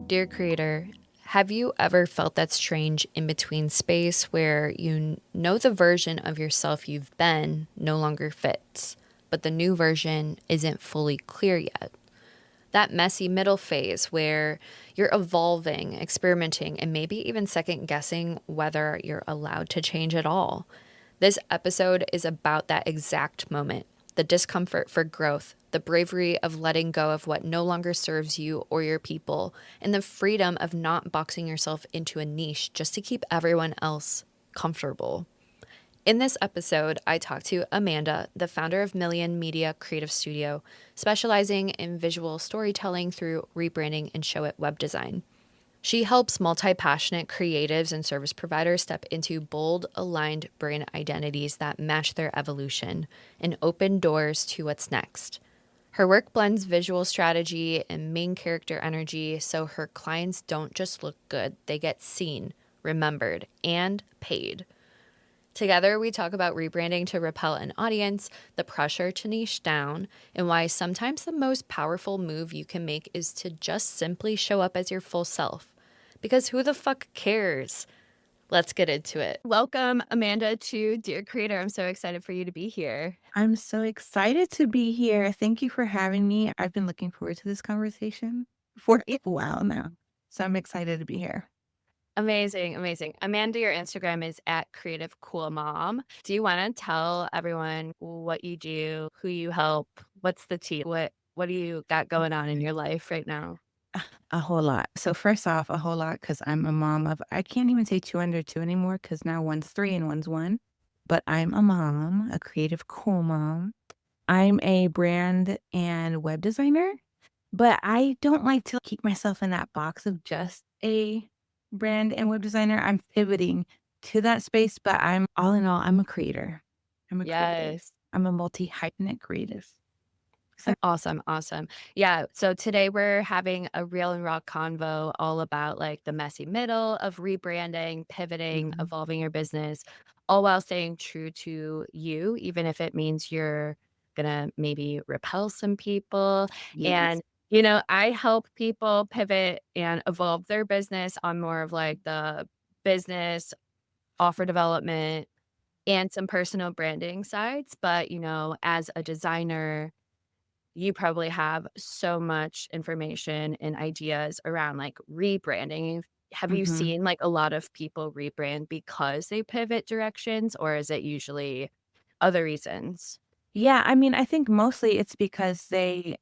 Dear creator, have you ever felt that strange in between space where you know the version of yourself you've been no longer fits, but the new version isn't fully clear yet? That messy middle phase where you're evolving, experimenting, and maybe even second guessing whether you're allowed to change at all. This episode is about that exact moment, the discomfort for growth, the bravery of letting go of what no longer serves you or your people, and the freedom of not boxing yourself into a niche just to keep everyone else comfortable. In this episode, I talked to Amanda, the founder of Million Media Creative Studio, specializing in visual storytelling through rebranding and show it web design. She helps multi-passionate creatives and service providers step into bold, aligned brand identities that match their evolution and open doors to what's next. Her work blends visual strategy and main character energy so her clients don't just look good, they get seen, remembered, and paid. Together, we talk about rebranding to repel an audience, the pressure to niche down, and why sometimes the most powerful move you can make is to just simply show up as your full self. Because who the fuck cares? Let's get into it. Welcome, Amanda, to Dear Creator. I'm so excited for you to be here. I'm so excited to be here. Thank you for having me. I've been looking forward to this conversation for a while now. So I'm excited to be here. Amazing, amazing. Amanda, your Instagram is at Creative Cool Mom. Do you want to tell everyone what you do, who you help, what's the tea? What do you got going on in your life right now? A whole lot. So first off, a whole lot because I'm a mom of, I can't even say two under two anymore because now one's 3 and one's 1. But I'm a mom, a creative cool mom. I'm a brand and web designer, but I don't like to keep myself in that box of just a brand and web designer. I'm pivoting to that space, but I'm all in all, I'm a creator. I'm a creative. Yes. I'm a multi-hyphenate creative. So, Awesome, awesome. Yeah, so today we're having a real and raw convo all about like the messy middle of rebranding, pivoting, mhm. evolving your business, all while staying true to you, even if it means you're gonna maybe repel some people. Yes. And I help people pivot and evolve their business on more of like the business offer development and some personal branding sides. But as a designer, you probably have so much information and ideas around like rebranding. Have you Mhm. seen like a lot of people rebrand because they pivot directions, or is it usually other reasons? Yeah, I mean, I think mostly it's because they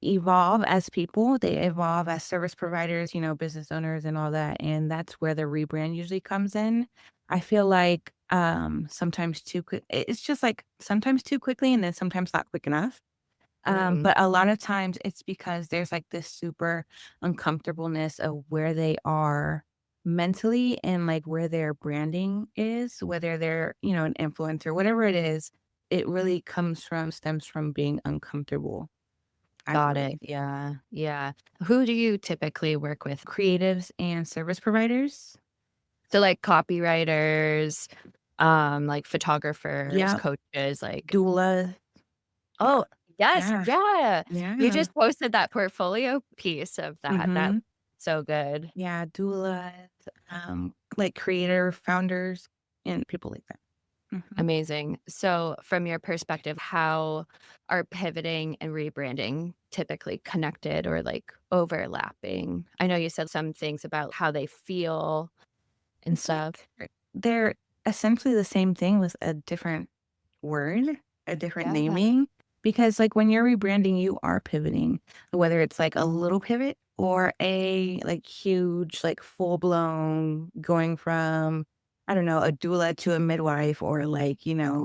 evolve as people, they evolve as service providers, business owners and all that, and that's where the rebrand usually comes in. I feel like sometimes too quick it's just like sometimes too quickly and then sometimes not quick enough. Mm, But a lot of times it's because there's like this super uncomfortableness of where they are mentally and like where their branding is, whether they're, an influencer, whatever it is, it really stems from being uncomfortable, I got it. believe. Yeah. Yeah. Who do you typically work with? Creatives and service providers. So like copywriters, like photographers, Yeah. coaches, like Doula. oh yes, Yeah. yeah. You Yeah. just posted that portfolio piece of that. That Mm-hmm. so good. Yeah. Doulas, like creator founders and people like that. Mhm. Amazing. So, from your perspective, how are pivoting and rebranding typically connected or like overlapping? I know you said some things about how they feel and It's stuff. like they're essentially the same thing with a different word, a different Yeah. naming, because, like, when you're rebranding, you are pivoting, whether it's, like, a little pivot or a, like, huge, like, full-blown going from, I don't know, a doula to a midwife or, like,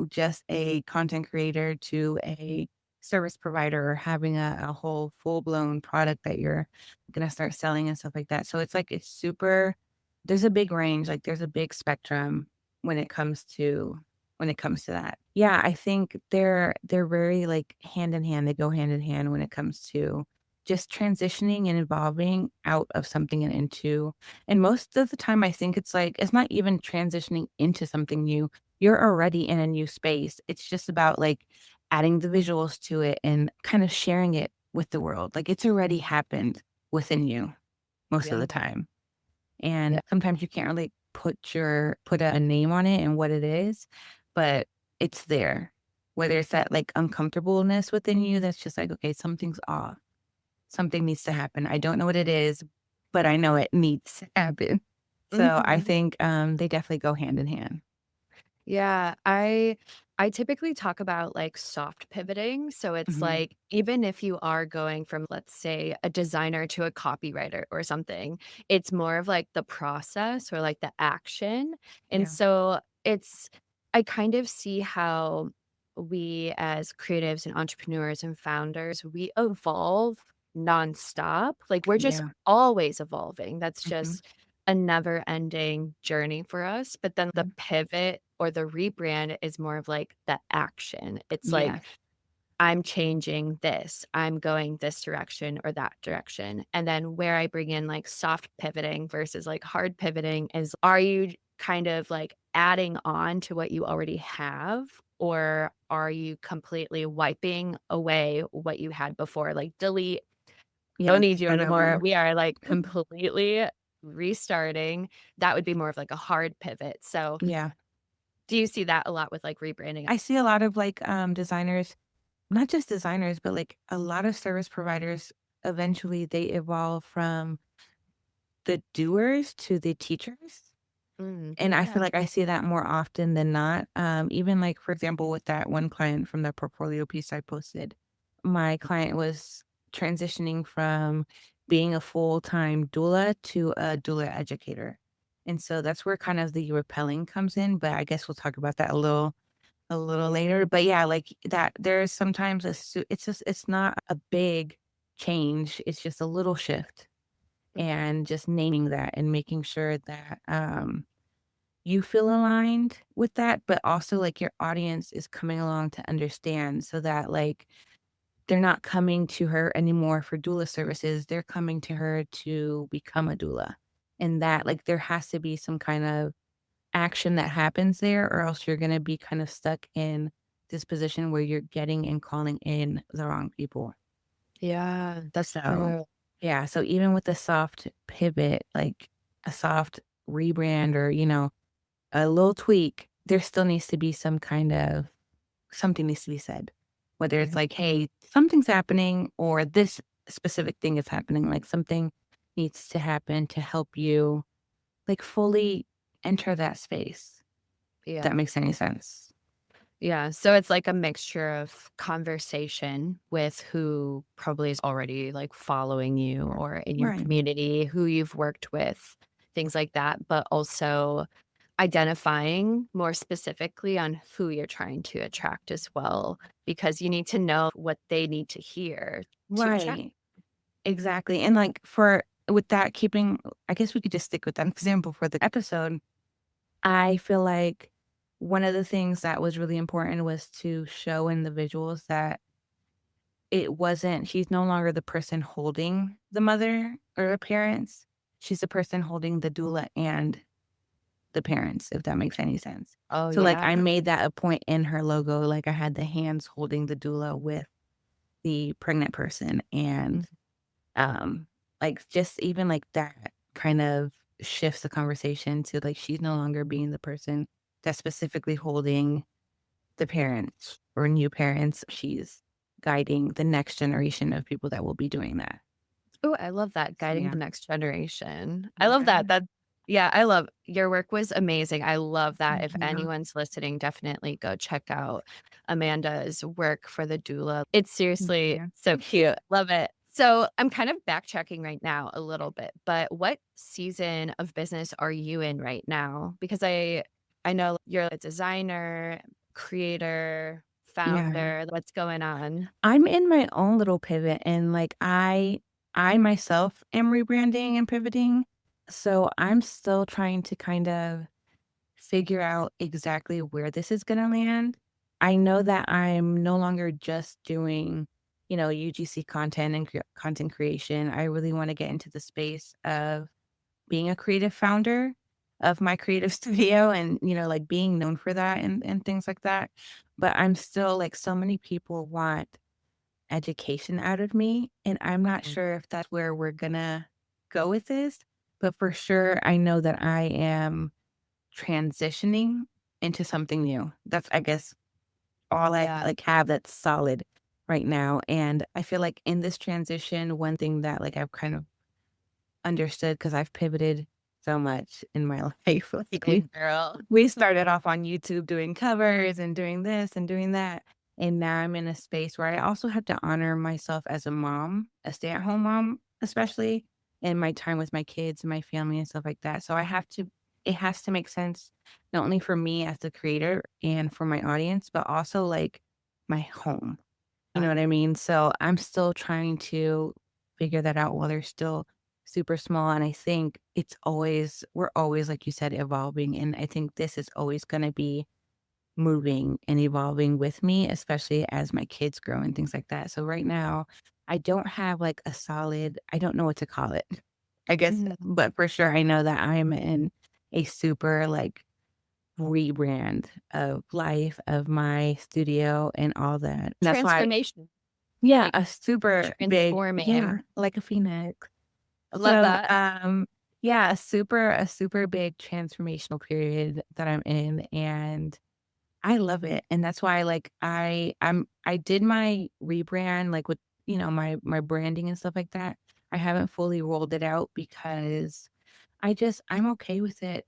just a content creator to a service provider or having a whole full-blown product that you're gonna start selling and stuff like that. So it's, like, it's super there's a big range, like, there's a big spectrum when it comes to that. Yeah, I think they're very, like, hand in hand. They go hand in hand when it comes to just transitioning and evolving out of something and into and most of the time, I think it's like it's not even transitioning into something new. You're already in a new space. It's just about, like, adding the visuals to it and kinda sharing it with the world. Like, it's already happened within you. most of Yeah. the time. And Yeah. sometimes you can't really put a name on it and what it is, but it's there. Whether it's that like uncomfortableness within you that's just like, okay, something's off. Something needs to happen. I don't know what it is, but I know it needs to happen. So I Mhm. think they definitely go hand in hand. Yeah, I typically talk about like soft pivoting. So it's Hmm. like even if you are going from, let's say, a designer to a copywriter or something, it's more of like the process or like the action. And Yeah. so it's I kind of see how we as creatives and entrepreneurs and founders, we evolve nonstop. Like we're just Yeah. always evolving. That's Hmm. just a never ending journey for us. But then the pivot or the rebrand is more of like the action. It's like, Yes. I'm changing this, I'm going this direction or that direction. And then where I bring in like soft pivoting versus like hard pivoting is, are you kind of like adding on to what you already have? Or are you completely wiping away what you had before? Like, delete, don't Yes. need you Start anymore. over. We are like completely restarting. That would be more of like a hard pivot. So, Yeah. do you see that a lot with like rebranding? I see a lot of like designers, not just designers, but like a lot of service providers, eventually they evolve from the doers to the teachers. And I Yeah. feel like I see that more often than not. Even like, for example, with that one client from the portfolio piece I posted, my client was transitioning from being a full-time doula to a doula educator. And so that's where kind of the repelling comes in. But I guess we'll talk about that a little later. But yeah, like that there's sometimes it's just it's not a big change. It's just a little shift and just naming that and making sure that you feel aligned with that, but also like your audience is coming along to understand so that like they're not coming to her anymore for doula services. They're coming to her to become a doula. And that like there has to be some kind of action that happens there, or else you're going to be kind of stuck in this position where you're getting and calling in the wrong people. Yeah, that's So, true. yeah. So, even with a soft pivot, like a soft rebrand or, a little tweak, there still needs to be some kind of something needs to be said. Whether it's Yeah. like, hey, something's happening or this specific thing is happening, like something needs to happen to help you like fully enter that space. If that Yeah. makes any sense. Yeah. So it's like a mixture of conversation with who probably is already like following you or in your Right. community, who you've worked with, things like that, but also identifying more specifically on who you're trying to attract as well, because you need to know what they need to hear to attract. Right. Exactly. And like for with that keeping I guess we could just stick with that example for the episode. I feel like one of the things that was really important was to show in the visuals that it wasn't she's no longer the person holding the mother or the parents. She's the person holding the doula and the parents, if that makes any sense. Oh, So, like, yeah. I made that a point in her logo, like, I had the hands holding the doula with the pregnant person and, um, like, just even, like, that kind of shifts the conversation to, like, she's no longer being the person that's specifically holding the parents or new parents. She's guiding the next generation of people that will be doing that. Oh, I love that, So, guiding yeah. the next generation. I love Yeah. that. Yeah, I love your work was amazing. I love that. Thank If you. anyone's listening, definitely go check out Amanda's work for the doula. It's Thank seriously you. so cute. Love it. So I'm kind of backtracking right now a little bit, but what season of business are you in right now? Because I know you're a designer, creator, Yeah. founder. What's going on? I'm in my own little pivot and like I myself am rebranding and pivoting. So I'm still trying to kind of figure out exactly where this is going to land. I know that I'm no longer just doing, UGC content and content creation. I really want to get into the space of being a creative founder of my creative studio and, like being known for that and things like that. But I'm still like so many people want education out of me, and I'm not Mhm. sure if that's where we're gonna go with this, but for sure, I know that I am transitioning into something new. That's, I guess, all I Yeah. like have that's solid right now. And I feel like in this transition, one thing that like I've kind of understood because I've pivoted so much in my life. Like Same girl. we started off on YouTube doing covers and doing this and doing that. And now I'm in a space where I also have to honor myself as a mom, a stay-at-home mom, especially in my time with my kids and my family and stuff like that. So it has to make sense not only for me as the creator and for my audience, but also like my home. You know Yeah. what I mean? So I'm still trying to figure that out while they're still super small. And I think we're always, like you said, evolving. And I think this is always going to be moving and evolving with me, especially as my kids grow and things like that. So right now, I don't have like I don't know what to call it, I guess, Mhm. but for sure, I know that I'm in a super like rebrand of life, of my studio and all that. That's why Transformation, yeah, like a super big yeah, transforming. like a phoenix. I love So, that. yeah, a super big transformational period that I'm in, and I love it, and that's why, like, I did my rebrand, like, with, my branding and stuff like that. I haven't fully rolled it out because I'm okay with it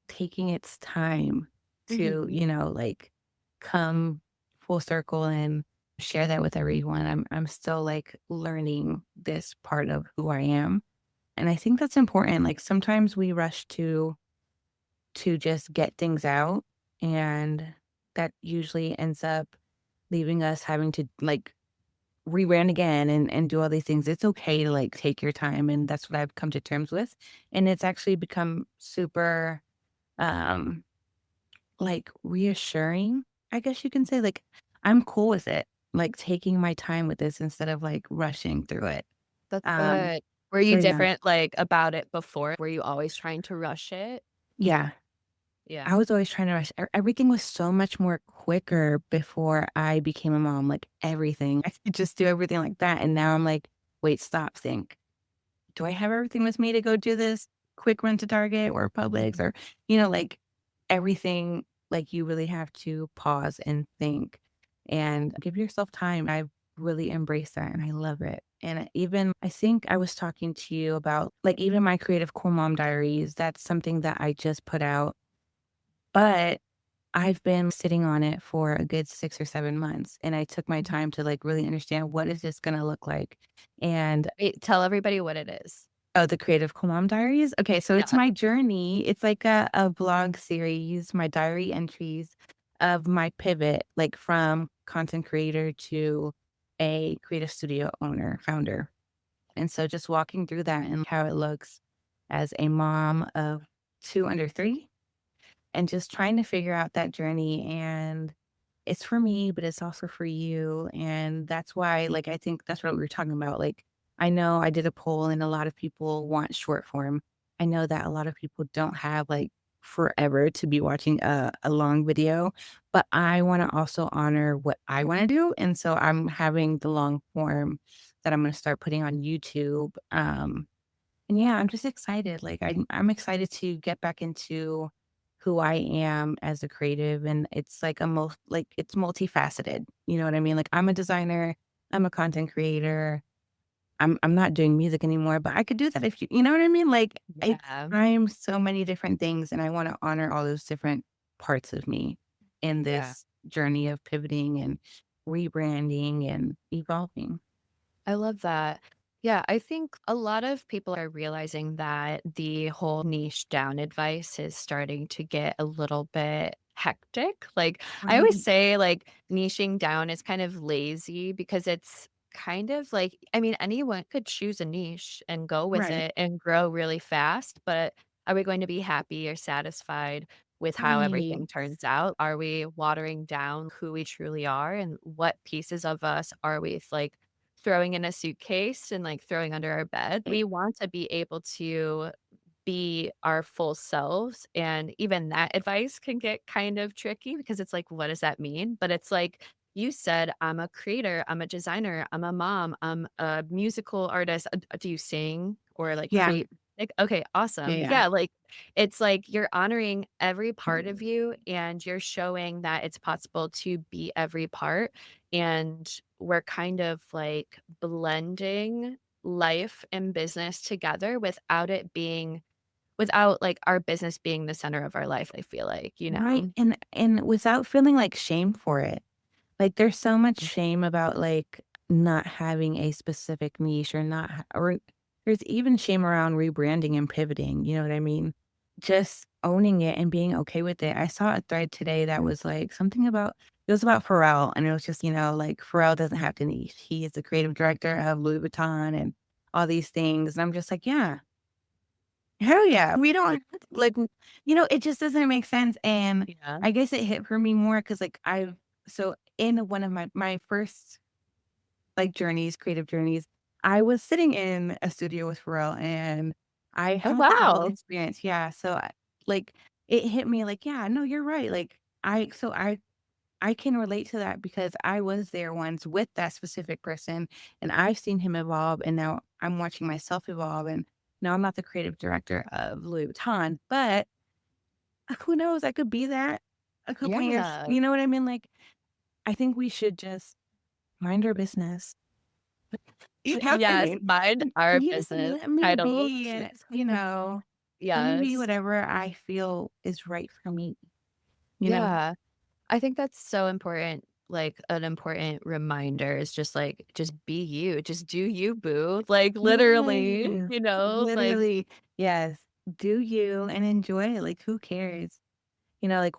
taking its time to, Mhm. like, come full circle and share that with everyone. I'm still, like, learning this part of who I am, and I think that's important. Like, sometimes we rush to just get things out, and that usually ends up leaving us having to, like, rebrand again and do all these things. It's okay to, like, take your time, and that's what I've come to terms with, and it's actually become super, um, like, reassuring, I guess you can say, like, I'm cool with it, like, taking my time with this instead of, like, rushing through it. That's Um, good. Were so you yeah. different, like, about it before? Were you always trying to rush it? Yeah. Yeah. I was always trying to rush. Everything was so much more quicker before I became a mom, like, everything. I could just do everything like that, and now I'm like, "Wait, stop, think. Do I have everything with me to go do this quick run to Target or Publix?" Or, like, everything, like, you really have to pause and think and give yourself time. I've really embraced that, and I love it. And even I think I was talking to you about, like, even my Creative Cool Mom Diaries, that's something that I just put out, but I've been sitting on it for a good 6 or 7 months, and I took my Mhm. time to, like, really understand what is this gonna look like, and Wait, tell everybody what it is. oh, the Creative Mom Diaries? Okay, so it's Yeah. my journey. It's like a vlog series, my diary entries of my pivot, like, from content creator to a creative studio owner, founder, and so just walking through that and how it looks as a mom of 2 under 3 and just trying to figure out that journey, and it's for me, but it's also for you, and that's why, like, I think that's what we were talking about, like, I know I did a poll and a lot of people want short form. I know that a lot of people don't have, like, forever to be watching a long video, but I wanna also honor what I wanna do, and so I'm having the long form that I'm gonna start putting on YouTube, and yeah, I'm just excited. Like I'm excited to get back into who I am as a creative, and it's like it's multifaceted. You know what I mean? Like I'm a designer, I'm a content creator. I'm not doing music anymore, but I could do that if you know what I mean? Like Yeah. I'm so many different things, and I want to honor all those different parts of me in Yeah. this journey of pivoting and rebranding and evolving. I love that. Yeah, I think a lot of people are realizing that the whole niche down advice is starting to get a little bit hectic. Like, I always Right. say, like, niching down is kind of lazy because it's kind of like, I mean, anyone could choose a niche and go with Right. it and grow really fast, but are we going to be happy or satisfied with how Right. everything turns out? Are we watering down who we truly are and what pieces of us are we like throwing in a suitcase and, like, throwing under our bed? We want to be able to be our full selves, and even that advice can get kind of tricky because it's like, what does that mean? But it's like you said, I'm a creator, I'm a designer, I'm a mom, I'm a musical artist. Do you sing? or like Yeah. create like, okay, Yeah, awesome. yeah. Yeah, like it's like you're honoring every part of you and you're showing that it's possible to be every part. And we're kind of like blending life and business together without like our business being the center of our life, I feel like, you Right, know? and without feeling, like, shame for it. Like, there's so much shame about, like, not having a specific niche or not ha or there's even shame around rebranding and pivoting, you know what I mean? Just owning it and being okay with it. I saw a thread today that was, like, something about it was about Pharrell, and it was just, like, Pharrell doesn't have to niche. He is the creative director of Louis Vuitton and all these things, and I'm just like, "Yeah, hell yeah." We don't like, it just doesn't make sense, and Yeah. I guess it hit for me more because so in one of my first, like, journeys, creative journeys, I was sitting in a studio with Pharrell, and I Oh, had that whole wow. experience, yeah, so like, it hit me like, "Yeah, no, you're right," like, I can relate to that because I was there once with that specific person, and I've seen him evolve, and now I'm watching myself evolve, and now I'm not the creative director of Louis Vuitton, but who knows? I could be that a couple years. Yeah. You know what I mean? Like, I think we should just mind our business. You know what I Yes, mean? mind our Just business let me title. be, let me be Yes. whatever I feel is right for me, you know? Yeah. I think that's so important, like, an important reminder is just, like, just be you, just do you, boo, like, literally, Yes, like literally. Yes. Do you and enjoy it. Like, who cares? Like,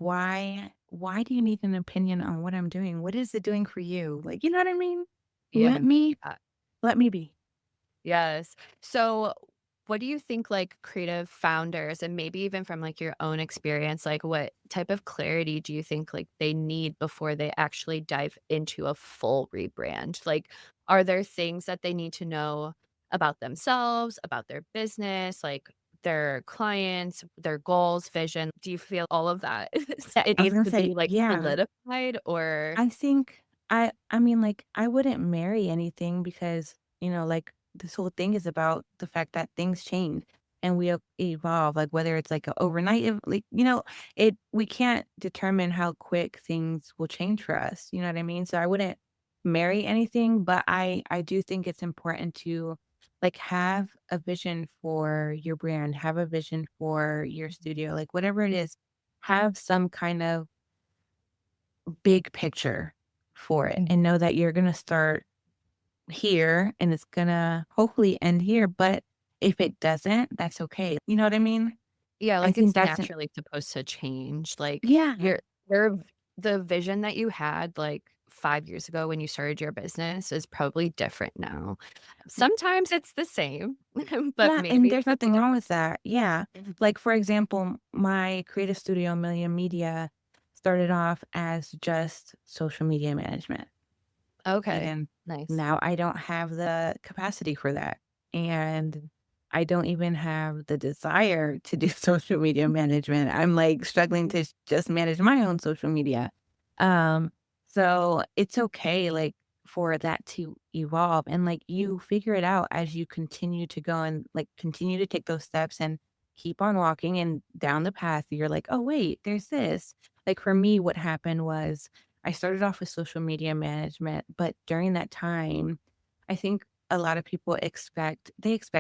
why do you need an opinion on what I'm doing? What is it doing for you? Like, you know what I mean? yeah, Let me yeah. let me be. Yes. So, what do you think, like, creative founders and maybe even from, like, your own experience, like, what type of clarity do you think, like, they need before they actually dive into a full rebrand? Like, are there things that they need to know about themselves, about their business, like, their clients, their goals, vision? Do you feel all of that it I was needs gonna to say, be, like, yeah. solidified or I think I mean, like, I wouldn't marry anything because, like, this whole thing is about the fact that things change and we evolve, like, whether it's like a overnight, like, we can't determine how quick things will change for us. You know what I mean? So I wouldn't marry anything, but I do think it's important to like have a vision for your brand, have a vision for your studio, like whatever it is, have some kind of big picture for it and know that you're gonna start here and it's gonna hopefully end here, but if it doesn't, that's okay. You know what I mean? Yeah, I like, think it's that's naturally supposed to change, like, yeah, your the vision that you had, like, 5 years ago when you started your business is probably different now. Sometimes it's the same, but yeah, and maybe there's nothing wrong with that. Yeah. Mhm. Like, for example, my creative studio, Million Media, started off as just social media management. Okay, And nice. now I don't have the capacity for that. And I don't even have the desire to do social media management. I'm like struggling to just manage my own social media. Um, so it's okay, like for that to evolve and like you figure it out as you continue to go and like continue to take those steps and keep on walking and down the path. You're like, oh, wait, there's this. Like for me, what happened was I started off with social media management, but during that time, I think a lot of people expect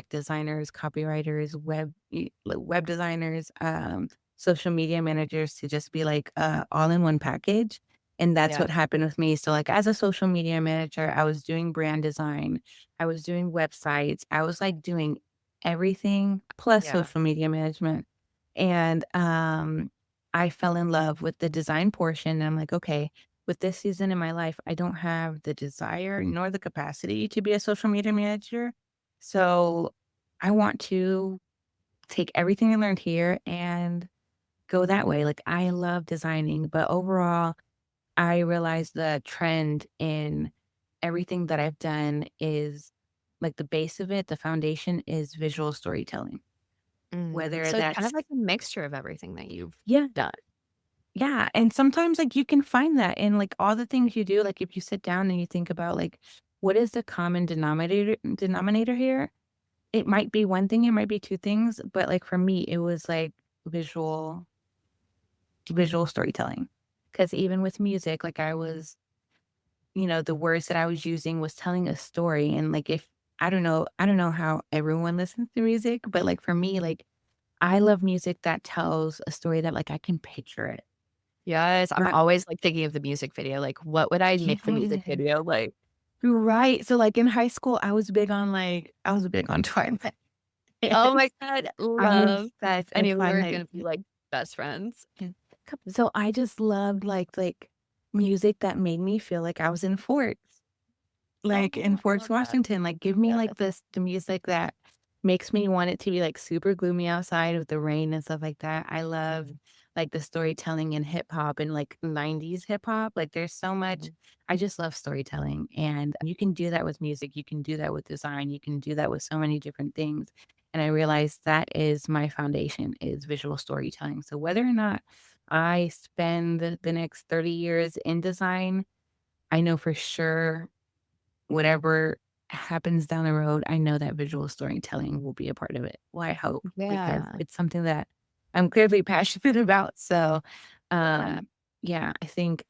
designers, copywriters, web designers, social media managers to just be like all in one package. And that's Yeah, what happened with me. So like as a social media manager, I was doing brand design, I was doing websites, I was like doing everything plus yeah, social media management. And I fell in love with the design portion. And I'm like, okay, with this season in my life, I don't have the desire nor the capacity to be a social media manager. So I want to take everything I learned here and go that way. Like I love designing, but overall, I realized the trend in everything that I've done is like the base of it, the foundation is visual storytelling. Whether so it's kind that's of like a mixture of everything that you've yeah, done. yeah, and sometimes, like, you can find that in, like, all the things you do, like, if you sit down and you think about, like, what is the common denominator here? it might be one thing, it might be two things, but like for me, it was like visual visual storytelling. Because even with music, like I was, the words that I was using was telling a story. And like if I don't know how everyone listens to music, but like for me, like I love music that tells a story that like I can picture it. Yes, I'm Not always, like, thinking of the music video, like, what would I make the music video like? right. So like in high school, I was big on Twilight. Oh my god, I'm love. obsessed I with knew we were Twilight. gonna be, like, best friends. So I just loved like music that made me feel like I was in Forks. Like, in Oh, I Forks, love that. Washington, like, give me, Yes. like, the music that makes me want it to be, like, super gloomy outside with the rain and stuff like that. I love, Mhm, like, the storytelling in hip hop and, like, 90s hip hop. Like, there's so much mhm. I just love storytelling, and you can do that with music, you can do that with design, you can do that with so many different things, and I realized that is my foundation, is visual storytelling. So whether or not I spend the next 30 years in design, I know for sure whatever happens down the road, I know that visual storytelling will be a part of it. Well, I hope, because Yeah, it's something that I'm clearly passionate about. So, yeah,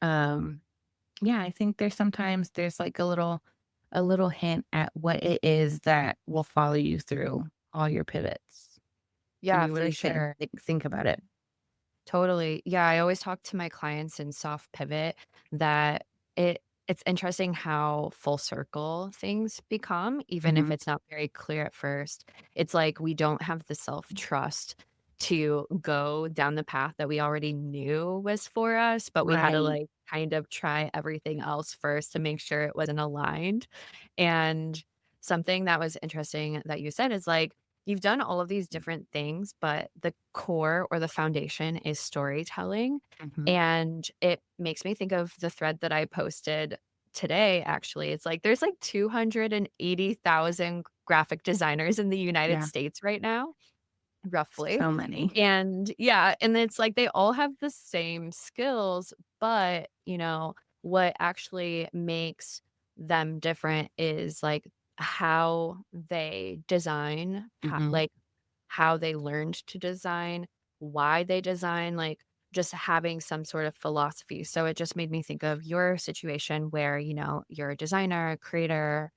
um, yeah, I think there's like a little hint at what it is that will follow you through all your pivots. And yeah, you for really shouldn't sure. think about it. Totally. Yeah, I always talk to my clients in soft pivot that it's interesting how full circle things become, even if Mhm. it's not very clear at first. It's like we don't have the self-trust to go down the path that we already knew was for us, but we had to Right. like kind of try everything else first to make sure it wasn't aligned. And something that was interesting that you said is like you've done all of these different things, but the core or the foundation is storytelling, Mhm. and it makes me think of the thread that I posted today, actually. It's like there's like 280,000 graphic designers in the United Yeah. States right now, roughly. So many. And yeah, and it's like they all have the same skills, but, what actually makes them different is like how they design, Mhm. like how they learned to design, why they design, like just having some sort of philosophy. So it just made me think of your situation where, you're a designer, creator,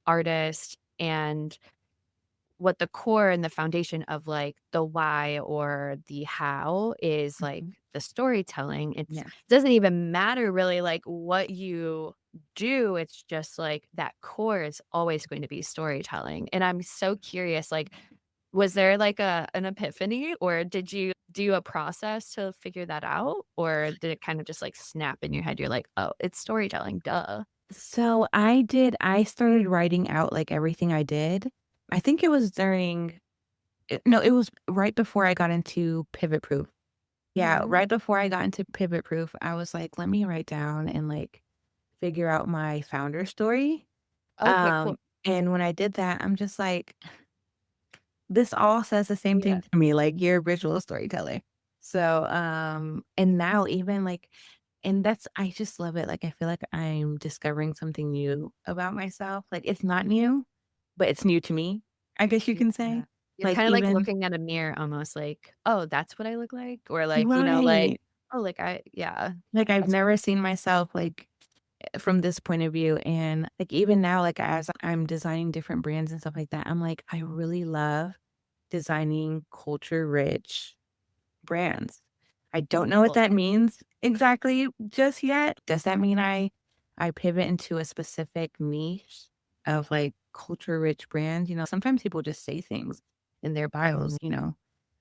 artist, and what the core and the foundation of like the why or the how is like Mhm. the storytelling. It Yeah. doesn't even matter really like what you do. It's just like that core is always going to be storytelling. And I'm so curious, like, was there like an epiphany or did you do a process to figure that out? Or did it kind of just like snap in your head? You're like, oh, it's storytelling, duh. So I started writing out like everything I did. I think it was no, it was right before I got into Pivot Proof. Yeah, Mhm. right before I got into Pivot Proof, I was like, let me write down and like figure out my founder story. Okay, cool. And when I did that, I'm just like, this all says the same Yeah. thing to me, like you're a visual storyteller. So, and now even like, and that's, I just love it. Like, I feel like I'm discovering something new about myself. Like, it's not new, but it's new to me, I guess you Yeah. can say. You're Like, kinda like even, looking at a mirror almost like, "Oh, that's what I look like?" Or like, like, right. "Oh, like I" yeah. Like, I've That's never seen myself like from this point of view. And like, even now, like, as I'm designing different brands and stuff like that, I'm like, I really love designing culture rich brands. I don't know what cool. that means exactly just yet. Does that mean I pivot into a specific niche of like culture rich brands? Sometimes people just say things in their Mhm. bios.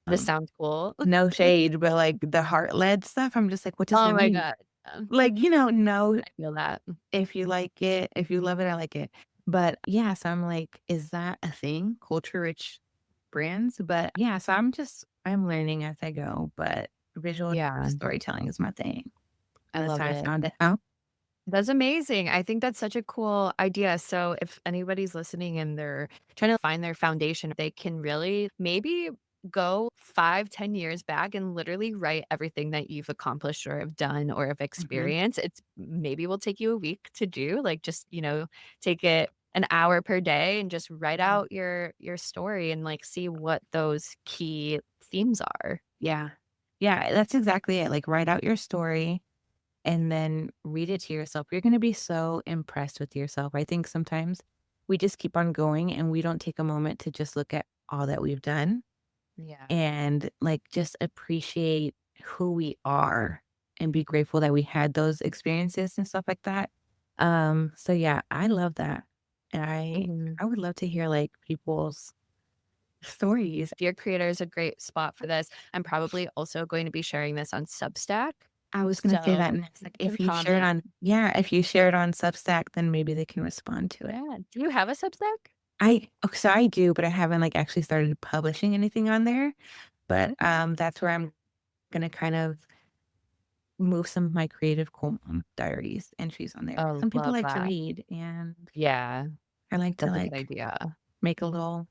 This Um, sounds cool. no shade, but like the heart led stuff, I'm just like, what does Oh that my mean? god, yeah. Like, no, I feel that. if you like it, if you love it, I like it. But yeah, so I'm like, is that a thing? Culture rich brands? But yeah, so I'm learning as I go, but visual Yeah, storytelling is my thing. I And that's love how I it. found it out. That's amazing. I think that's such a cool idea. So if anybody's listening and they're trying to find their foundation, they can really maybe go 5, 10 years back and literally write everything that you've accomplished or have done or have Mhm. experienced. It's maybe will take you a week to do, like just, take it an hour per day and just write Yeah. out your story and, like, see what those key themes are. Yeah. Yeah, that's exactly it. Like, write out your story and then read it to yourself. You're gonna be so impressed with yourself. I think sometimes we just keep on going and we don't take a moment to just look at all that we've done Yeah. and, like, just appreciate who we are and be grateful that we had those experiences and stuff like that. So yeah, I love that. And Mhm. I would love to hear, like, people's stories. Dear Creator is a great spot for this. I'm probably also going to be sharing this on Substack, I was gonna say that so next. Like, you can if you share it comment. on yeah, if you share it on Substack, then maybe they can respond to it. Yeah. Do you have a Substack? So I do, but I haven't, like, actually started publishing anything on there, but, Okay. that's where I'm gonna kind of move some of my creative cool mom diaries entries on there. Oh, Some people love like to that. read, and Yeah, I like to, that's a good like, idea. make a little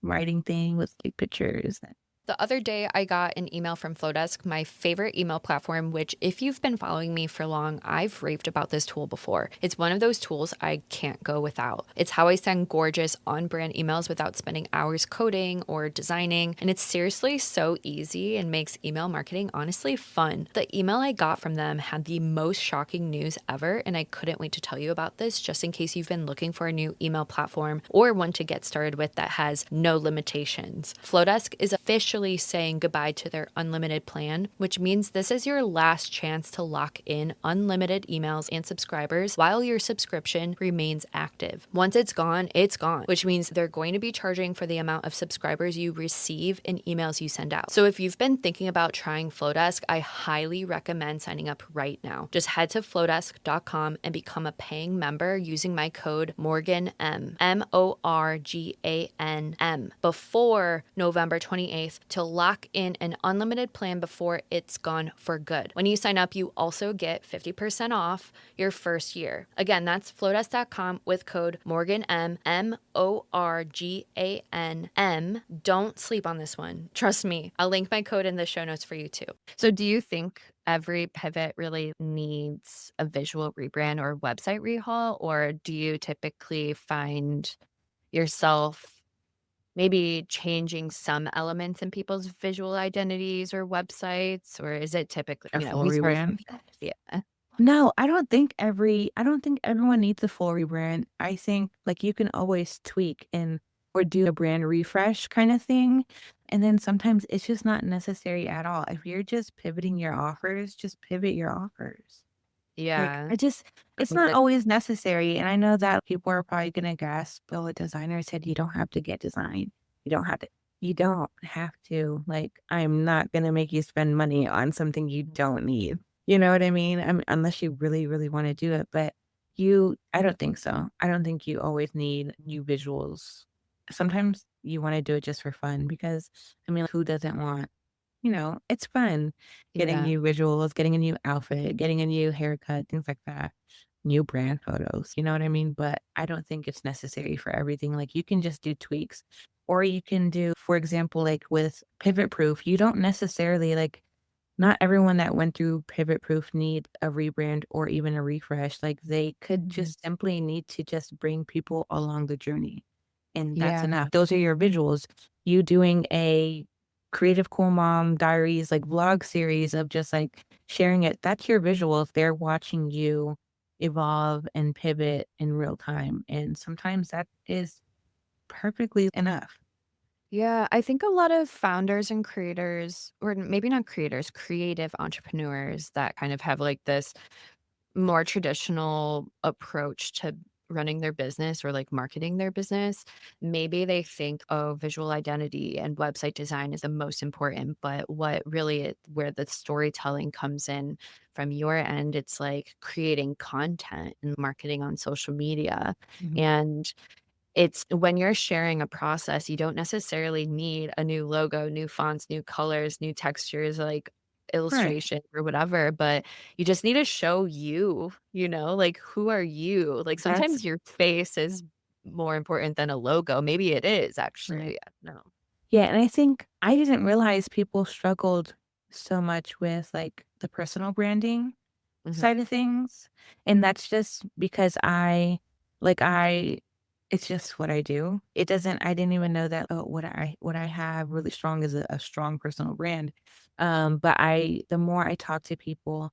writing thing with, like, pictures. The other day, I got an email from Flowdesk, my favorite email platform, which, if you've been following me for long, I've raved about this tool before. It's one of those tools I can't go without. It's how I send gorgeous, on brand emails without spending hours coding or designing. And it's seriously so easy and makes email marketing honestly fun. The email I got from them had the most shocking news ever, and I couldn't wait to tell you about this just in case you've been looking for a new email platform or one to get started with that has no limitations. Flowdesk is officially saying goodbye to their unlimited plan, which means this is your last chance to lock in unlimited emails and subscribers while your subscription remains active. Once it's gone, which means they're going to be charging for the amount of subscribers you receive and emails you send out. So if you've been thinking about trying Flowdesk, I highly recommend signing up right now. Just head to flowdesk.com and become a paying member using my code MorganM, MorganM, before November 28th to lock in an unlimited plan before it's gone for good. When you sign up, you also get 50% off your first year. Again, that's flowdesk.com with code MorganM, MorganM. Don't sleep on this one. Trust me. I'll link my code in the show notes for you too. So, do you think every pivot really needs a visual rebrand or website rehaul, or do you typically find yourself maybe changing some elements in people's visual identities or websites, or is it typically, A full we start from rebrand? scratch? Yeah. No, I don't think everyone needs a full rebrand. I think, like, you can always tweak and or do a brand refresh kinda thing, and then sometimes it's just not necessary at all. If you're just pivoting your offers, just pivot your offers. Like, Yeah. it's not Completely. always necessary, and I know that people are probably gonna gasp, "Oh, a designer said you don't have to get design. You don't have to." You don't have to. Like, I'm not gonna make you spend money on something you don't need. You know what I mean? Unless you really, really wanna do it, but I don't think so. I don't think you always need new visuals. Sometimes you wanna do it just for fun because, I mean, who doesn't want it's fun getting Yeah. new visuals, getting a new outfit, getting a new haircut, things like that. New brand photos, you know what I mean? But I don't think it's necessary for everything. Like, you can just do tweaks, or you can do, for example, like with Pivot Proof, you don't necessarily like, not everyone that went through Pivot Proof need a rebrand or even a refresh. Like, they could Mhm. just simply need to just bring people along the journey. And that's Yeah. enough. Those are your visuals. You doing a Creative Cool Mom Diaries, like, vlog series of just, like, sharing it. That's your visuals. They're watching you evolve and pivot in real time, and sometimes that is perfectly enough. Yeah, I think a lot of founders and creators, or maybe not creators, creative entrepreneurs that kind of have like this more traditional approach to running their business or like marketing their business. Maybe they think, oh, visual identity and website design is the most important, but what really where the storytelling comes in from your end, it's like creating content and marketing on social media. Mhm. And it's when you're sharing a process, you don't necessarily need a new logo, new fonts, new colors, new textures, like Right. illustration or whatever, but you just need to show you, like, who are you? Like, That's sometimes your face is more important than a logo. Maybe it is right. actually. I don't know. Yeah, and I think I didn't realize people struggled so much with, like, the personal branding Mhm. side of things, and that's just because I It's just what I do. It doesn't I didn't even know that, oh, what I have really strong is a strong personal brand. But the more I talk to people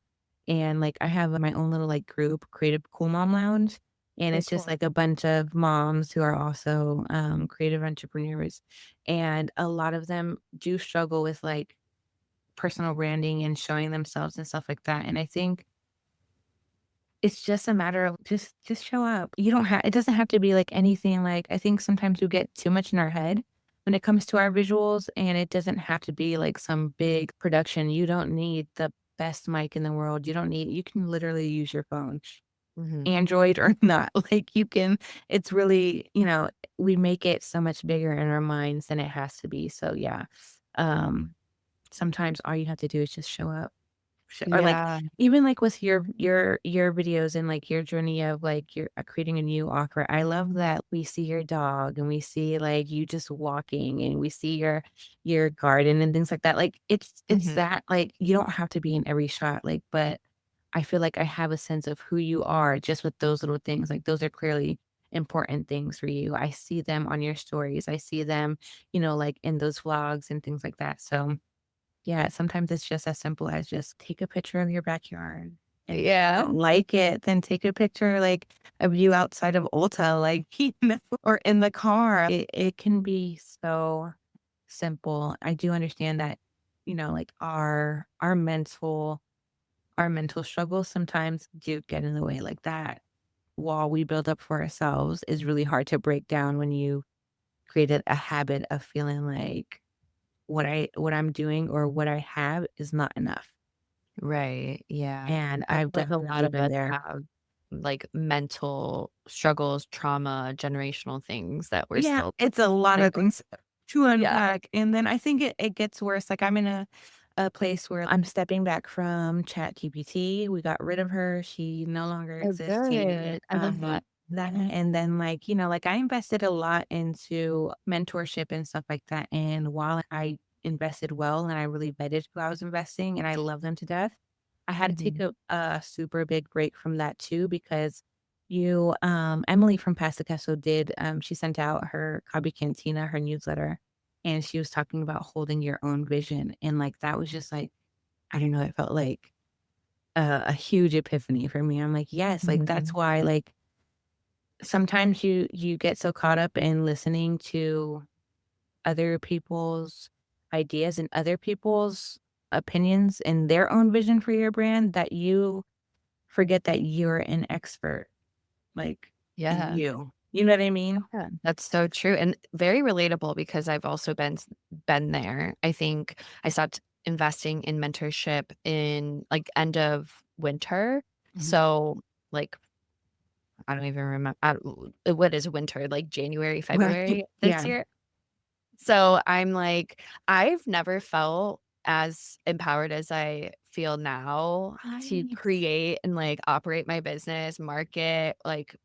and, like, I have my own little, like, group, Creative Cool Mom Lounge, and Oh, it's just, cool. like, a bunch of moms who are also, creative entrepreneurs, and a lot of them do struggle with, like, personal branding and showing themselves and stuff like that, and I think it's just a matter of just show up. You don't have it doesn't have to be like anything like I think sometimes we get too much in our head when it comes to our visuals, and it doesn't have to be like some big production. You don't need the best mic in the world. You can literally use your phone, Mhm. Android or not. Like you can it's really, we make it so much bigger in our minds than it has to be. So yeah. Um Sometimes all you have to do is just show up. Or, like, Yeah. even, like, with your videos and, like, your journey of, like, you're creating a new offer, I love that we see your dog and we see, like, you just walking and we see your garden and things like that, like, it's Mhm. that, like, you don't have to be in every shot, like, but I feel like I have a sense of who you are just with those little things, like, those are clearly important things for you. I see them on your stories. I see them, like, in those vlogs and things like that, so yeah, sometimes it's just as simple as just take a picture of your backyard, and if you Yeah. don't like it, then take a picture, like, of you outside of Ulta, like, or in the car. It can be so simple. I do understand that, like, our mental struggles sometimes do get in the way, like, that wall we build up for ourselves is really hard to break down when you created a habit of feeling like what I'm doing or what I have is not enough, Right, yeah. and I I've feel like a lot definitely of been us there. have, like, mental struggles, trauma, generational things that we're Yeah, still, it's a lot like, of things to yeah. unpack, and then I think it gets worse, like, I'm in a place where I'm stepping back from ChatGPT. We got rid of her, she no longer Oh, exists here, good. I love that. that and then, like, like, I invested a lot into mentorship and stuff like that, and while I invested well and I really vetted who I was investing and I love them to death, I had to take Mhm. a super big break from that too because Emily from Pasta Queso did, she sent out her Copy Cantina, her newsletter, and she was talking about holding your own vision. And like, that was just like, I don't know, it felt like a huge epiphany for me. I'm like, yes, like that's Mhm. why, like, sometimes you get so caught up in listening to other people's ideas and other people's opinions and their own vision for your brand that you forget that you're an expert, like, in Yeah. you. You know what I mean? Yeah, that's so true and very relatable because I've also been there. I think I stopped investing in mentorship in, like, end of winter. Mhm. So, like, I don't even remember what is winter, like, January, Right. February this Yeah. year? So, I'm like, I've never felt as empowered as I feel now to Right. create and, like, operate my business, market, like,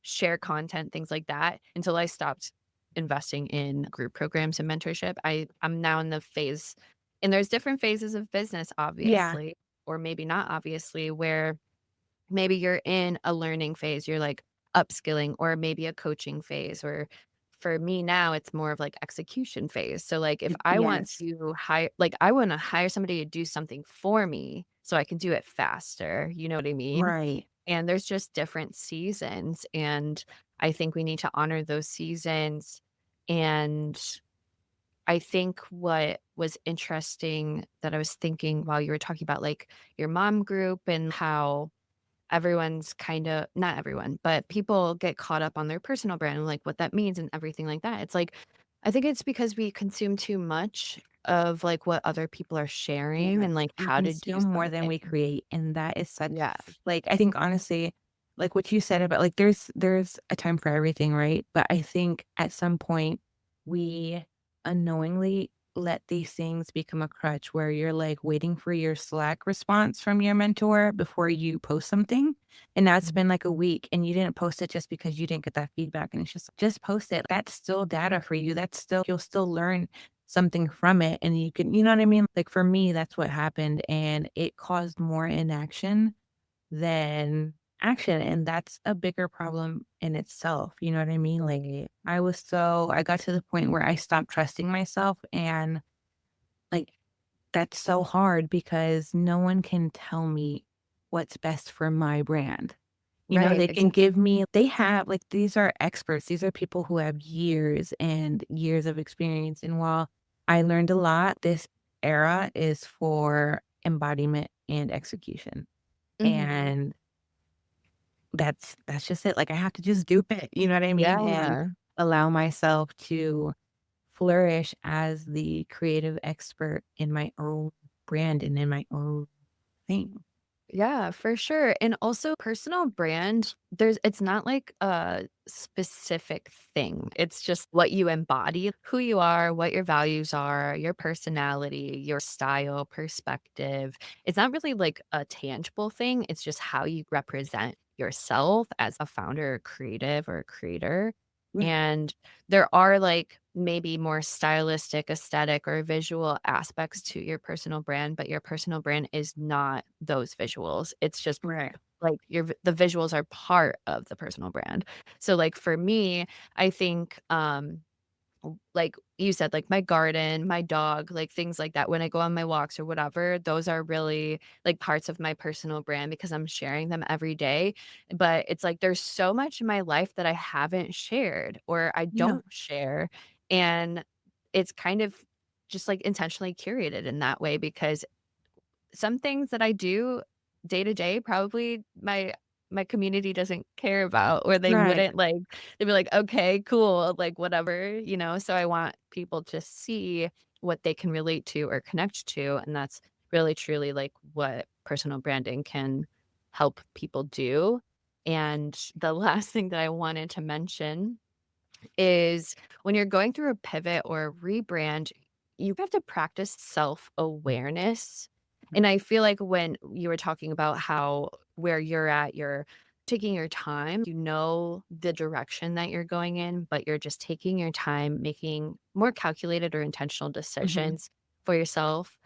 share content, things like that, until I stopped investing in group programs and mentorship. I'm now in the phase, and there's different phases of business, Yeah. obviously, or maybe not obviously, where maybe you're in a learning phase, you're, like, upskilling, or maybe a coaching phase, or for me now, it's more of, like, execution phase. So, like, if I want Yes. to hire, like, I wanna hire somebody to do something for me so I can do it faster, you know what I mean? Right. And there's just different seasons, and I think we need to honor those seasons. And I think what was interesting that I was thinking while you were talking about, like, your mom group and how everyone's kinda, not everyone, but people get caught up on their personal brand and, like, what that means and everything like that. It's like, I think it's because we consume too much of, like, what other people are sharing Yes. and, like, We how to do consume more than something. we create, and that is such Yeah. like, I think honestly, like what you said about like, there's a time for everything, right? But I think at some point, we unknowingly let these things become a crutch where you're, like, waiting for your Slack response from your mentor before you post something, and now it's Mhm. been, like, a week, and you didn't post it just because you didn't get that feedback, and it's just post it. That's still data for you. That's still you'll still learn something from it and you know what I mean? Like for me, that's what happened and it caused more inaction than action. And that's a bigger problem in itself. You know what I mean? Like I got to the point where I stopped trusting myself. And like, that's so hard because no one can tell me what's best for my brand. You know, Right. they can give me, they have, like, these are experts. These are people who have years and years of experience. And while I learned a lot, this era is for embodiment and execution. Mhm. And that's just it. Like, I have to just do it. You know what I mean? And Yeah. allow myself to flourish as the creative expert in my own brand and in my own thing. Yeah, for sure. And also personal brand, it's not like a specific thing. It's just what you embody, who you are, what your values are, your personality, your style, perspective. It's not really like a tangible thing. It's just how you represent yourself as a founder or creative or a creator. Right. And there are like maybe more stylistic, aesthetic, or visual aspects to your personal brand, but your personal brand is not those visuals. It's just Right. like the visuals are part of the personal brand. So like for me, I think like you said, like my garden, my dog, like things like that. When I go on my walks or whatever, those are really like parts of my personal brand because I'm sharing them every day. But it's like there's so much in my life that I haven't shared or I Yeah. don't share. And it's kind of just like intentionally curated in that way because some things that I do day to day, probably my community doesn't care about, or they Right. wouldn't like they'd be like, "Okay, cool," like, whatever, you know? So I want people to see what they can relate to or connect to, and that's really truly, like, what personal branding can help people do. And the last thing that I wanted to mention is when you're going through a pivot or a rebrand, you have to practice self awareness. And I feel like when you were talking about how where you're at, you're taking your time, you know the direction that you're going in, but you're just taking your time making more calculated or intentional Mhm. decisions for yourself.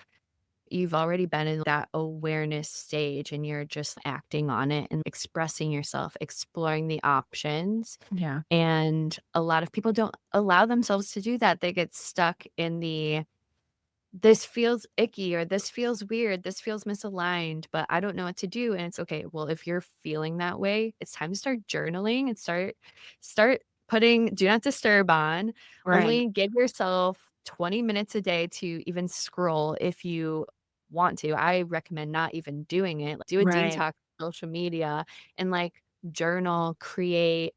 You've already been in that awareness stage and you're just acting on it and expressing yourself, exploring the options. Yeah. And a lot of people don't allow themselves to do that. They get stuck in the this feels icky or this feels weird, this feels misaligned, but I don't know what to do. And it's okay. Well, if you're feeling that way, it's time to start journaling and start putting do not disturb on. Right. Only give yourself 20 minutes a day to even scroll if you want to. I recommend not even doing it. Do a Right. detox social media and like journal, create,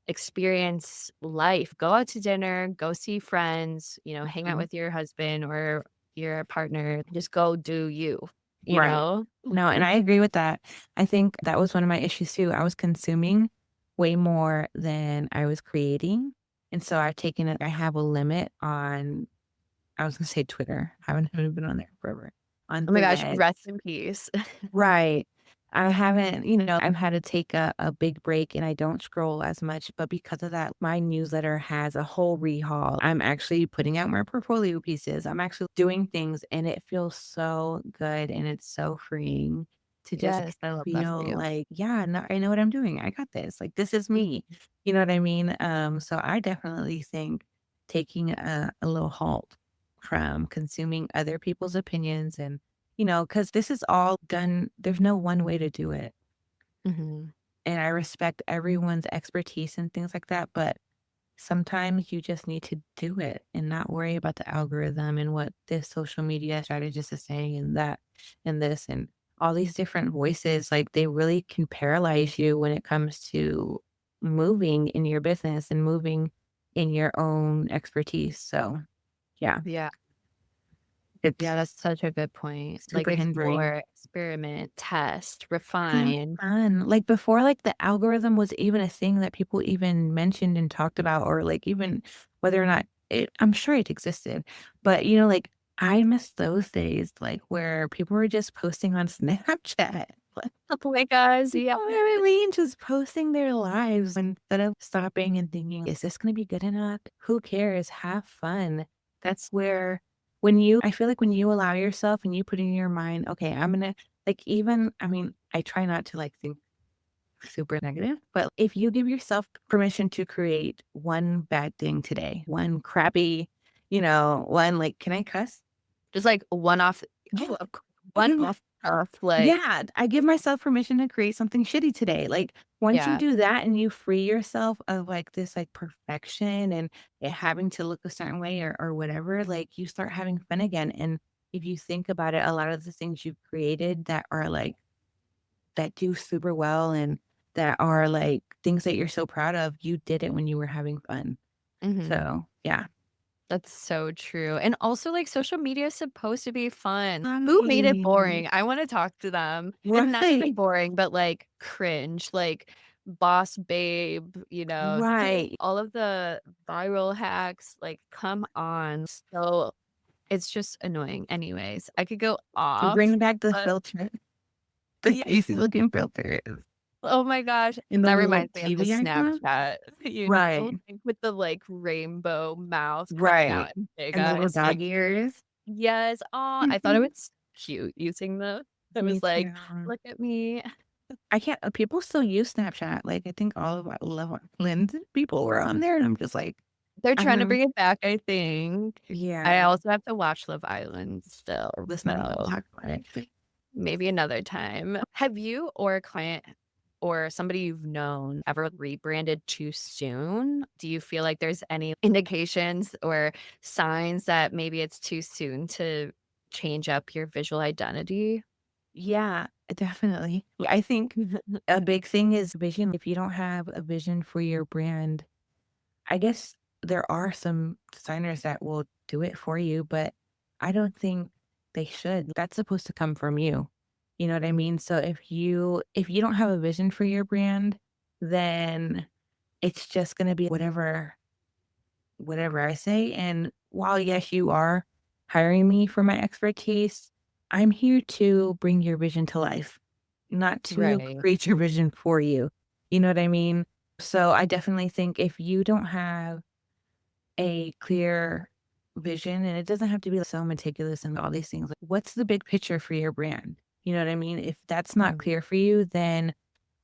experience life. Go out to dinner, go see friends, you know, hang out Mhm. with your husband or your partner. Just go do you, you Right. know? No, and I agree with that. I think that was one of my issues too. I was consuming way more than I was creating. And so I've taken it I have a limit on I was gonna say Twitter. I haven't been on there forever. On Oh my gosh, Threads. rest in peace. Right. I haven't, I've had to take a big break and I don't scroll as much, but because of that, my newsletter has a whole rehaul. I'm actually putting out more portfolio pieces. I'm actually doing things and it feels so good and it's so freeing to just Yes, I love that for feel you. like, yeah, no, I know what I'm doing. I got this. Like this is me. Mhm. You know what I mean? So I definitely think taking a little halt from consuming other people's opinions and because this is all done there's no one way to do it, Mhm. and I respect everyone's expertise and things like that, but sometimes you just need to do it and not worry about the algorithm and what this social media strategist is saying and that and this and all these different voices, like, they really can paralyze you when it comes to moving in your business and moving in your own expertise, so, yeah, Yeah. it's Yeah, that's such a good point. Like super hindering. explore, experiment, test, Have refine. fun. Like, before, like, the algorithm was even a thing that people even mentioned and talked about or, like, even whether or not I'm sure it existed, but, like, I miss those days, like, where people were just posting on Snapchat. Like, Oh my gosh, you yeah. know what I mean? Just posting their lives instead of stopping and thinking, "Is this gonna be good enough? Who cares? Have fun." That's where I feel like when you allow yourself and you put in your mind, "Okay, I'm gonna," like, even I mean, I try not to, like, think super negative. But if you give yourself permission to create one bad thing today, one crappy, one like, can I cuss? Just like one off, Yeah. one off stuff, like, Yeah, I give myself permission to create something shitty today. Like, once you yeah. do that and you free yourself of like this like perfection and it having to look a certain way or whatever, like you start having fun again. And if you think about it, a lot of the things you've created that are like that do super well and that are like things that you're so proud of, you did it when you were having fun. Mhm. So yeah. That's so true, and also, like, social media is supposed to be fun. Who made it Right. boring? I wanna talk to them, and not even Right. boring, but, like, cringe, like, boss babe, Right. all of the viral hacks, like, come on. So, it's just annoying. Anyways, I could go off, Bring back the but filter. The yeah. easy looking filters. Oh my gosh, In the that little reminds me of the TV icon? Snapchat, Right, like, with the, like, rainbow mouth coming out right, in big and the little eyes, like, dog ears. yes, aw, I thought it Mhm. was cute using those. I Me was like, too. "Look at me." I can't people still use Snapchat, like, I think all of our Love Island people were on there, and I'm just like, They're I trying to don't bring it back, I think. I yeah, also have to watch Love Island still, let's not even so talk about it. maybe another time. Have you or a client or somebody you've known ever rebranded too soon? Do you feel like there's any indications or signs that maybe it's too soon to change up your visual identity? Yeah, definitely. I think a big thing is vision. If you don't have a vision for your brand, I guess there are some designers that will do it for you, but I don't think they should. That's supposed to come from you. You know what I mean? So if you don't have a vision for your brand, then it's just going to be whatever I say. And while yes, you are hiring me for my expertise, I'm here to bring your vision to life, not to Right. create your vision for you. You know what I mean? So I definitely think if you don't have a clear vision, and it doesn't have to be so meticulous and all these things. Like, what's the big picture for your brand? You know what I mean? If that's not Mhm. clear for you, then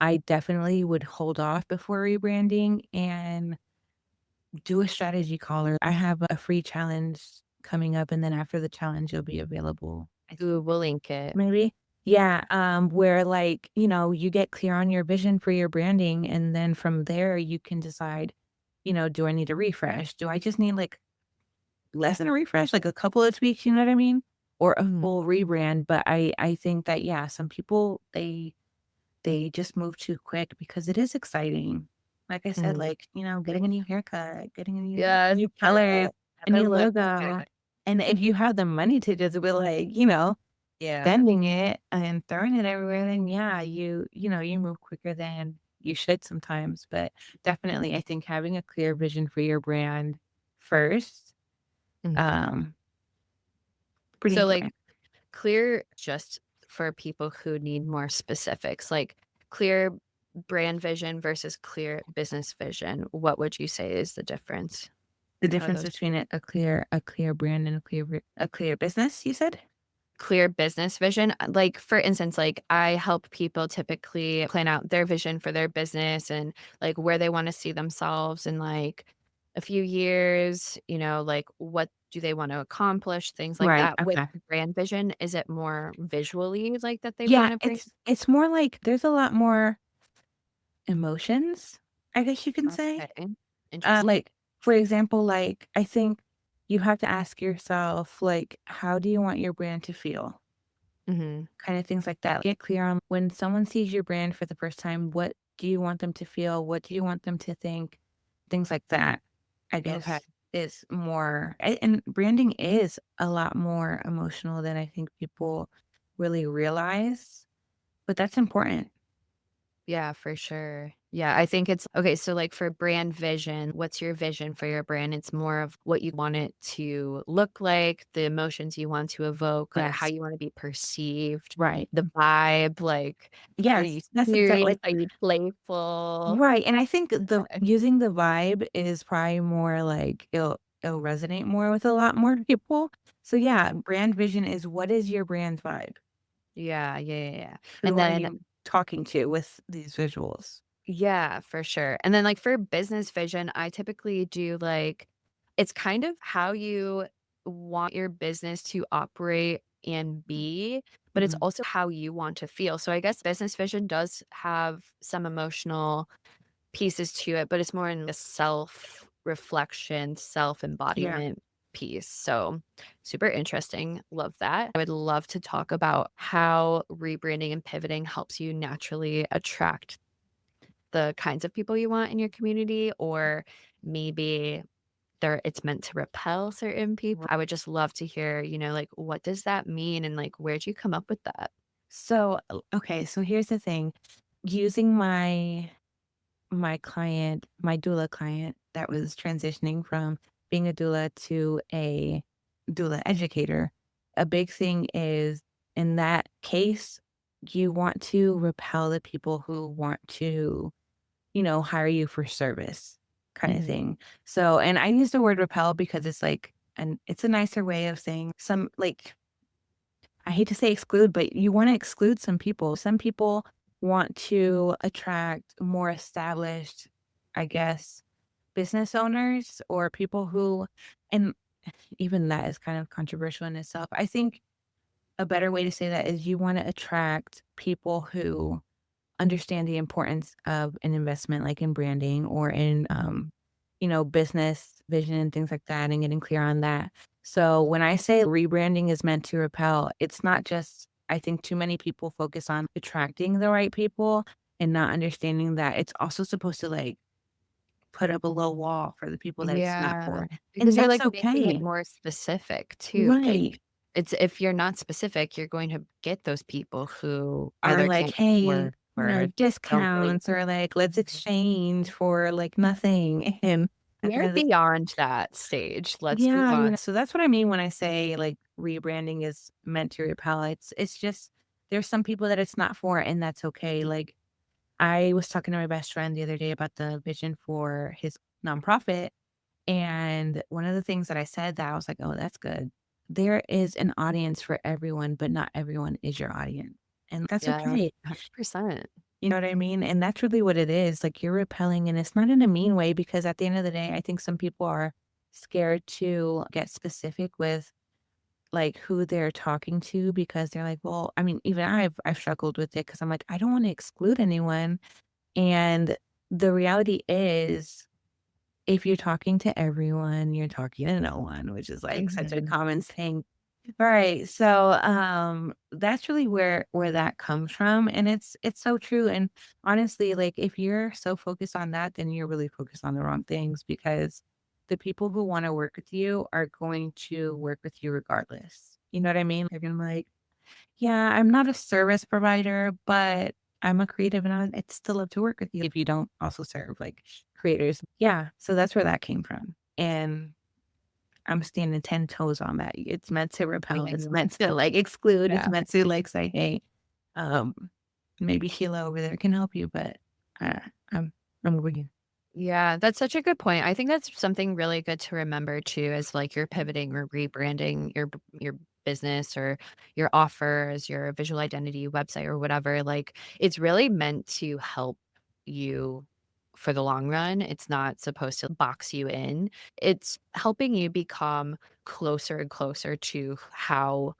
I definitely would hold off before rebranding and do a strategy call. Or I have a free challenge coming up, and then after the challenge, you'll be available. I Ooh, think we'll link it. maybe. Yeah, where like, you get clear on your vision for your branding, and then from there you can decide, do I need a refresh? Do I just need like less than a refresh, like a couple of tweaks, you know what I mean? Or a Mhm. full rebrand, but I think that, yeah, some people, they just move too quick because it is exciting. Like I said, Mhm. like, getting a new haircut, getting Yes, new colors, girl. a Gotta new look good. logo. And if you have the money to just be like, Yeah. spending it and throwing it everywhere, then yeah, you move quicker than you should sometimes. But definitely I think having a clear vision for your brand first, Mhm. um, pretty So, like, important. clear just for people who need more specifics, like clear brand vision versus clear business vision. What would you say is the difference? The How are difference those between a clear brand and a clear business, you said? clear business vision? Like, for instance, like I help people typically plan out their vision for their business and like where they want to see themselves in like a few years, like what do they want to accomplish, things like Right, that. With okay. brand vision, is it more visually like that they Yeah, want to bring? it's more like there's a lot more emotions, I guess you can say. Okay. Interesting. Like, for example, like, I think you have to ask yourself, like, how do you want your brand to feel? Mhm. Kinda things like that. Get clear on when someone sees your brand for the first time, what do you want them to feel? What do you want them to think? Things like that, I Okay. guess, is more and branding is a lot more emotional than I think people really realize, but that's important. Yeah, for sure. Yeah, I think it's okay. So, like for brand vision, what's your vision for your brand? It's more of what you want it to look like, the emotions you want to evoke, how Yes. you want to be perceived, Right. the vibe. Like, are you Yes, that's serious? exactly Are you playful? right, and I think the Okay. using the vibe is probably more like it'll resonate more with a lot more people. So, yeah, brand vision is what is your brand's vibe? Yeah, yeah, yeah, yeah. Who And are then you? talking to with these visuals. Yeah, for sure. And then, like, for business vision, I typically do like it's kind of how you want your business to operate and be, but it's Mhm. also how you want to feel. So I guess business vision does have some emotional pieces to it, but it's more in the self-reflection, Yeah. self-embodiment piece. So super interesting. Love that. I would love to talk about how rebranding and pivoting helps you naturally attract the kinds of people you want in your community, or maybe it's meant to repel certain people. I would just love to hear, like, what does that mean, and like, where'd you come up with that? So, okay, so here's the thing. Using my client, my doula client that was transitioning from being a doula to a doula educator, a big thing is in that case, you want to repel the people who want to, hire you for service kind of Mhm. thing. So, and I use the word repel because it's like, and it's a nicer way of saying some like I hate to say exclude, but you want to exclude some people. Some people want to attract more established, I guess, business owners or people who, and even that is kind of controversial in itself. I think a better way to say that is you want to attract people who understand the importance of an investment like in branding or in business vision and things like that and getting clear on that. So when I say rebranding is meant to repel, it's not just I think too many people focus on attracting the right people and not understanding that it's also supposed to like put up a low wall for the people that it's not Yeah, for. And because you're that's like making it okay. more specific too. Like, Right. it's if you're not specific, you're going to get those people who Are either like, can't hey, work or don't really. discounts or like, let's exchange for like nothing. And at the We're end of the beyond that stage. Let's move yeah, on. so that's what I mean when I say like rebranding is meant to repel. It's just there's some people that it's not for, and that's okay. Like I was talking to my best friend the other day about the vision for his nonprofit, and one of the things that I said that I was like, oh, that's good. There is an audience for everyone, but not everyone is your audience. And that's Yeah, okay. 100%. You know what I mean? And that's really what it is. Like you're repelling, and it's not in a mean way because at the end of the day, I think some people are scared to get specific with like who they're talking to because they're like, well, I mean, even I've struggled with it because I'm like, I don't want to exclude anyone. And the reality is if you're talking to everyone, you're talking to no one, which is like such a Mhm. common thing. Right. So that's really where that comes from. And it's so true. And honestly, like if you're so focused on that, then you're really focused on the wrong things because the people who want to work with you are going to work with you regardless. You know what I mean? They're gonna be like, yeah, I'm not a service provider, but I'm a creative and I'd still love to work with you if you don't also serve like creators. Yeah. So that's where that came from. And I'm standing 10 toes on that. It's meant to repel. It's meant to like exclude. It's Yeah. meant to like say, hey, um, maybe Sheila over there can help you, but uh, I'm I'm with you. Yeah, that's such a good point. I think that's something really good to remember too, as like you're pivoting or rebranding your business or your offers, your visual identity website or whatever. Like it's really meant to help you for the long run. It's not supposed to box you in. It's helping you become closer and closer to how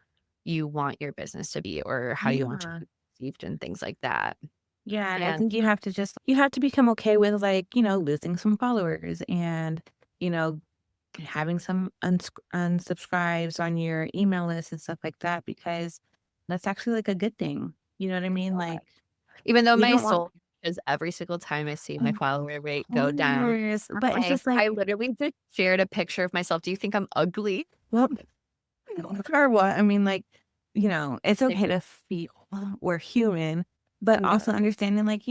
you want your business to be or how you want to Yeah. be perceived and things like that. Yeah, and I And think you have to become okay with like, losing some followers and, you know, having some unsubscribes on your email list and stuff like that because that's actually like a good thing. You know what I mean? Like even though we my don't want soul is every single time I see my of follower rate go down, course, I'm but it's like, just like, I literally just shared a picture of myself. Do you think I'm ugly? well, or what? I mean, like, it's Like, okay to feel we're human, but yeah. also understanding, like,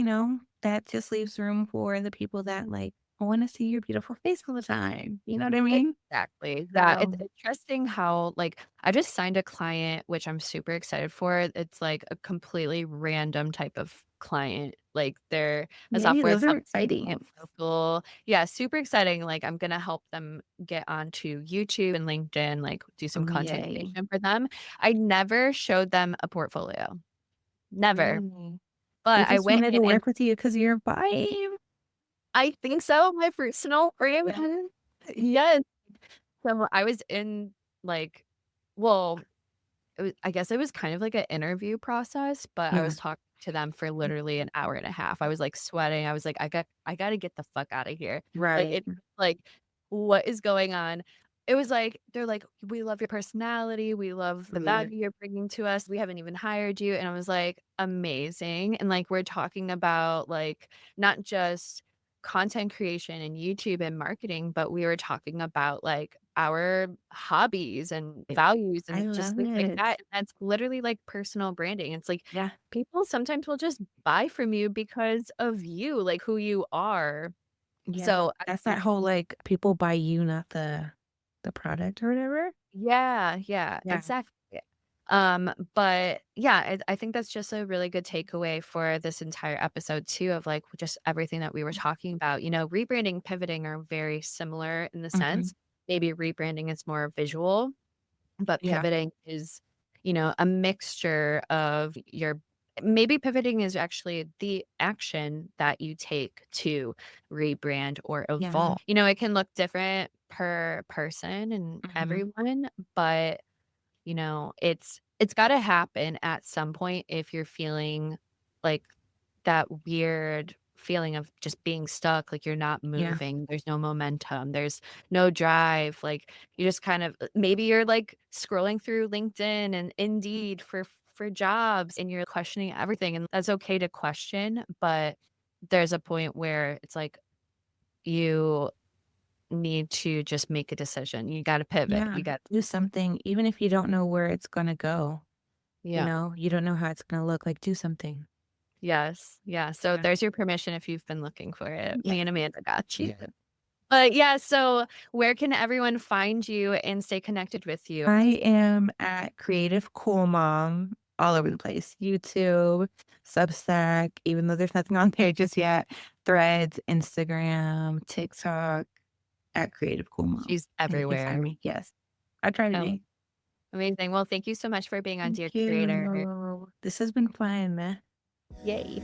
that just leaves room for the people that like want to see your beautiful face all the time. You know what I mean? Exactly. That it's So interesting how, like, I just signed a client, which I'm super excited for. It's like a completely random type of client. Like, they're a maybe software those are company exciting. and local. Yeah, super exciting. Like, I'm gonna help them get onto YouTube and LinkedIn, like, do some Oh, content yay. creation for them. I never showed them a portfolio. Never. Really? They But I just went wanted in to and work with you because 'cause you're vibe. I think so, my personal brand. Yeah. Yes. So I was in, like well, I guess it was kind of like an interview process, but I Yeah. was talking to them for literally an hour and a half. I was, like, sweating. I was like, I gotta get the fuck out of here." Like, Right. like, "What is going on?" It was like they're like, "We love your personality. We love the Yeah. value you're bringing to us. We haven't even hired you." And I was like, "Amazing." And, like, we're talking about, like, not just content creation and YouTube and marketing, but we were talking about, like, our hobbies and values I and just love things like it. that. And that's literally like personal branding. It's like Yeah. people sometimes will just buy from you because of you, like who you are. Yeah. So That's that whole, like, people buy you, not the product or whatever. yeah, yeah, Yeah. exactly. But yeah, I think that's just a really good takeaway for this entire episode too, of like just everything that we were talking about. Rebranding, pivoting are very similar in the Mhm. sense. Maybe rebranding is more visual, but Yeah. pivoting is, a mixture of your maybe pivoting is actually the action that you take to rebrand or Yeah. evolve. It can look different per person and Mhm. everyone, but it's gotta happen at some point if you're feeling like that weird feeling of just being stuck, like you're not Yeah. moving, there's no momentum, there's no drive, like, you just kind of maybe you're, like, scrolling through LinkedIn and Indeed for jobs, and you're questioning everything, and that's okay to question, but there's a point where it's like you need to just make a decision, you gotta pivot, Yeah. you got Do something even if you don't know where it's gonna go, yeah. you don't know how it's gonna look, like, do something. Yes, yeah, so Yeah. there's your permission if you've been looking for it. Yeah. Me and Amanda got you. Yeah. But yeah, so where can everyone find you and stay connected with you? I am at Creative Cool Mom all over the place. YouTube, Substack, even though there's nothing on there just yet, Threads, Instagram, TikTok, at Creative Cool Mom. She's And you can find everywhere. me. Yes. I try to Um, be. Amazing. Well, thank you so much for being on Thank Dear Creator. you. This has been fun. Yay.